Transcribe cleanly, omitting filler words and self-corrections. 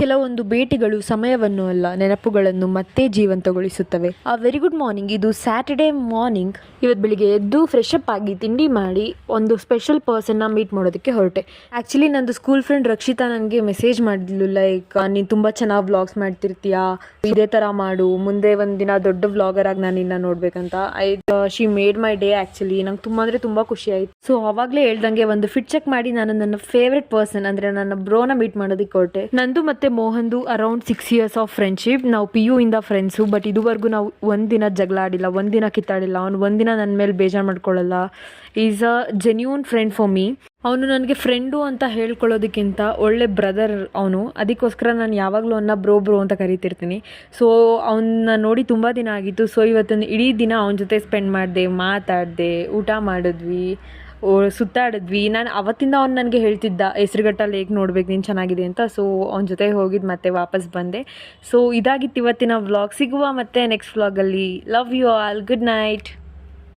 ಕೆಲವೊಂದು ಭೇಟಿಗಳು ಸಮಯವನ್ನು ಅಲ್ಲ, ನೆನಪುಗಳನ್ನು ಮತ್ತೆ ಜೀವಂತಗೊಳಿಸುತ್ತವೆ. Very good morning. ಇದು ಸ್ಯಾಟರ್ಡೇ ಮಾರ್ನಿಂಗ್. ಇವತ್ತು ಬೆಳಿಗ್ಗೆ ಎದ್ದು ಫ್ರೆಶ್ ಅಪ್ ಆಗಿ ತಿಂಡಿ ಮಾಡಿ ಒಂದು ಸ್ಪೆಷಲ್ ಪರ್ಸನ್ನ ಮೀಟ್ ಮಾಡೋದಕ್ಕೆ ಹೊರಟೆ. ಆ್ಯಕ್ಚುಲಿ ನಂದು ಸ್ಕೂಲ್ ಫ್ರೆಂಡ್ ರಕ್ಷಿತಾ ನನಗೆ ಮೆಸೇಜ್ ಮಾಡಿದ್ಲು, ಲೈಕ್ ನೀನು ತುಂಬ ಚೆನ್ನಾಗಿ ವ್ಲಾಗ್ಸ್ ಮಾಡ್ತಿರ್ತೀಯಾ, ಇದೇ ಥರ ಮಾಡು, ಮುಂದೆ ಒಂದಿನ ದೊಡ್ಡ ವ್ಲಾಗರ್ ಆಗಿ ನಾನು ನಿನ್ನ ನೋಡ್ಬೇಕಂತ. She made my day. Actually ನಂಗೆ ತುಂಬ ಅಂದರೆ ತುಂಬ ಖುಷಿ ಆಯಿತು. ಸೊ ಆವಾಗಲೇ ಹೇಳ್ದಂಗೆ ಒಂದು ಫಿಟ್ ಚೆಕ್ ಮಾಡಿ ನಾನು ನನ್ನ ಫೇವ್ರೆಟ್ ಪರ್ಸನ್ ಅಂದರೆ ನನ್ನ ಬ್ರೋನ ಮೀಟ್ ಮಾಡೋದಕ್ಕೆ ಹೊರಟೆ. ನಂದು ಮತ್ತು ಮೋಹನ್ದು ಅರೌಂಡ್ 6 years ಆಫ್ ಫ್ರೆಂಡ್ಶಿಪ್. ನಾವು PU ಇಂದ ಫ್ರೆಂಡ್ಸು. ಬಟ್ ಇದುವರೆಗೂ ನಾವು ಒಂದಿನ ಜಗಳ ಆಡಿಲ್ಲ, ಒಂದಿನ ಕಿತ್ತಾಡಿಲ್ಲ. ಅವ್ನು ಒಂದಿನ ನನ್ನ ಮೇಲೆ ಬೇಜಾರು ಮಾಡ್ಕೊಳ್ಳಲ್ಲ. Is a genuine friend for me. ಅವನು ನನಗೆ ಫ್ರೆಂಡು ಅಂತ ಹೇಳ್ಕೊಳ್ಳೋದಕ್ಕಿಂತ ಒಳ್ಳೆ ಬ್ರದರ್ ಅವನು. ಅದಕ್ಕೋಸ್ಕರ ನಾನು ಯಾವಾಗಲೂ ಅವನ್ನ ಬ್ರೋ ಅಂತ ಕರಿತಿರ್ತೀನಿ. ಸೊ ಅವನ್ನ ನೋಡಿ ತುಂಬ ದಿನ ಆಗಿತ್ತು. ಸೊ ಇವತ್ತೊಂದು ಇಡೀ ದಿನ ಅವನ ಜೊತೆ ಸ್ಪೆಂಡ್ ಮಾಡಿದೆ, ಮಾತಾಡಿದೆ, ಊಟ ಮಾಡಿದ್ವಿ, ಸುತ್ತಾಡಿದ್ವಿ. ನಾನು ಅವತ್ತಿಂದ ಅವ್ನು ನನಗೆ ಹೇಳ್ತಿದ್ದ ಹೆಸರುಘಟ್ಟ ಲೇಕ್ ನೋಡ್ಬೇಕು, ನೀನು ಚೆನ್ನಾಗಿದೆ ಅಂತ. ಸೊ ಅವನ ಜೊತೆ ಹೋಗಿದ್ದು ಮತ್ತೆ ವಾಪಸ್ ಬಂದೆ. ಸೊ ಇದಾಗಿತ್ತು ಇವತ್ತಿನ ವ್ಲಾಗ್. ಸಿಗುವ ಮತ್ತೆ ನೆಕ್ಸ್ಟ್ ವ್ಲಾಗಲ್ಲಿ. Love you all. Good night.